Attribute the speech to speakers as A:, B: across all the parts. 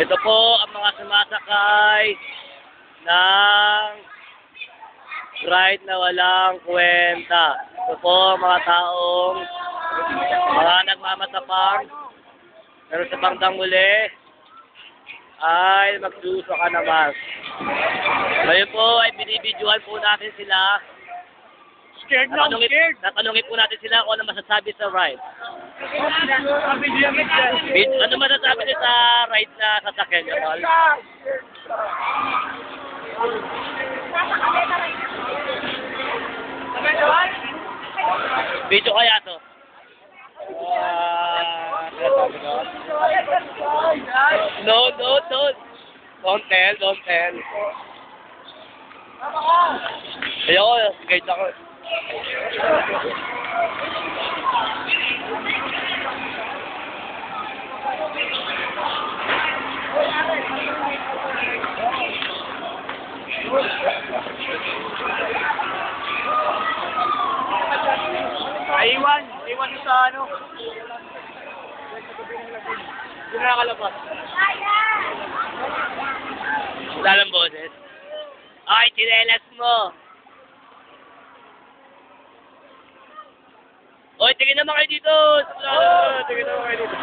A: Ito po ang mga sumasakay ng ride na walang kwenta. Ito po ang mga taong mga nagmamatapang pero sa bandang muli ay magsuso ka naman. Ngayon po ay binibidyohan po natin sila.
B: Scared na, scared.
A: Tatanungin po natin sila kung ano masasabi sa ride. Ano masasabi niyo sa ride na sasakyan niyo, Tol? Video kaya to? No. Don't tell. Ayoko, guide ako.
B: Iwan sa ano. Hindi na nakalabas.
A: Wala lang boses. Ay, chinelas mo. Oy, tingin naman kayo dito.
B: Tingin naman kayo dito.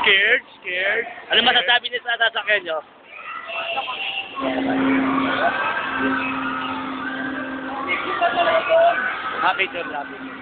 B: Scared.
A: Ano masasabi niyo sa sasakyan niyo? Happy to happy.